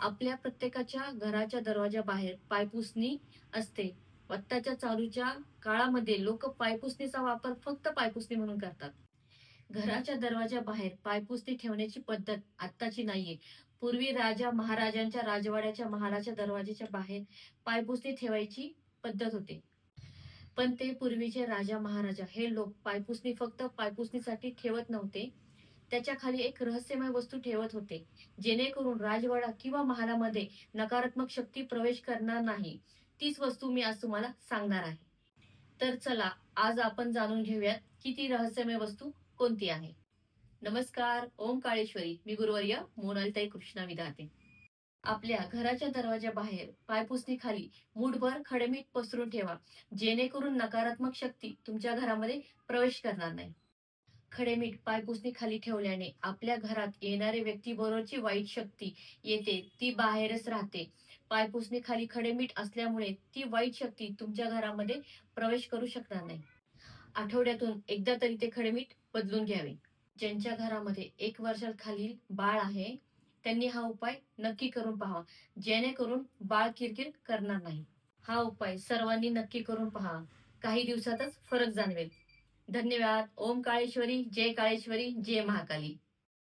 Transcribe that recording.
आपल्या प्रत्येकाच्या घराच्या दरवाजा बाहेर पायपुसणी असते. आत्ताच्या चालूच्या काळामध्ये लोक पायपुसणीचा वापर फक्त पायपुसणी म्हणून करतात. घराच्या दरवाजा बाहेर पायपुसणी ठेवण्याची पद्धत आत्ताची नाहीये. पूर्वी राजा महाराजांच्या राजवाड्याच्या महालाच्या दरवाजाच्या बाहेर पायपुसणी ठेवायची पद्धत होती. पण ते पूर्वीचे राजा महाराजा हे लोक पायपुसणी फक्त पायपुसणीसाठी ठेवत नव्हते. त्याच्या खाली एक रहस्यमय वस्तू ठेवत होते, जेणेकरून राजवाडा किंवा महालामध्ये नकारात्मक शक्ती प्रवेश करणार नाही. तीच वस्तू मी आज तुम्हाला सांगणार आहे. तर चला, आज आपण जाणून घेऊयात की ती रहस्यमय वस्तू कोणती आहे. नमस्कार, ओम काळेश्वरी. मी गुरुवर्य मोनालिताई कृष्णा विधाते. आपल्या घराच्या दरवाजा बाहेर पायपुसणी खाली मूठभर खडेमीठ पसरून ठेवा, जेणेकरून नकारात्मक शक्ती तुमच्या घरामध्ये प्रवेश करणार नाही. खडेमीठ पायपुसणी खाली ठेवल्याने आपल्या घरात येणारे व्यक्तीबरोबरची वाईट शक्ती येते ती बाहेरच राहते. पायपुसणी खाली खडेमीठ असल्यामुळे ती वाईट शक्ती तुमच्या घरामध्ये प्रवेश करू शकणार नाही. आठवड्यातून एकदा तरी ते खडेमीठ बदलून घ्यावे. ज्यांच्या घरामध्ये 1 वर्षाखालील बाळ आहे त्यांनी हा उपाय नक्की करून पहा, जेणेकरून बाळ किरकिर करणार नाही. हा उपाय सर्वांनी नक्की करून पहा. काही दिवसातच फरक जाणवेल. धन्यवाद. ओम काळेश्वरी, जय काळेश्वरी, जय महाकाली.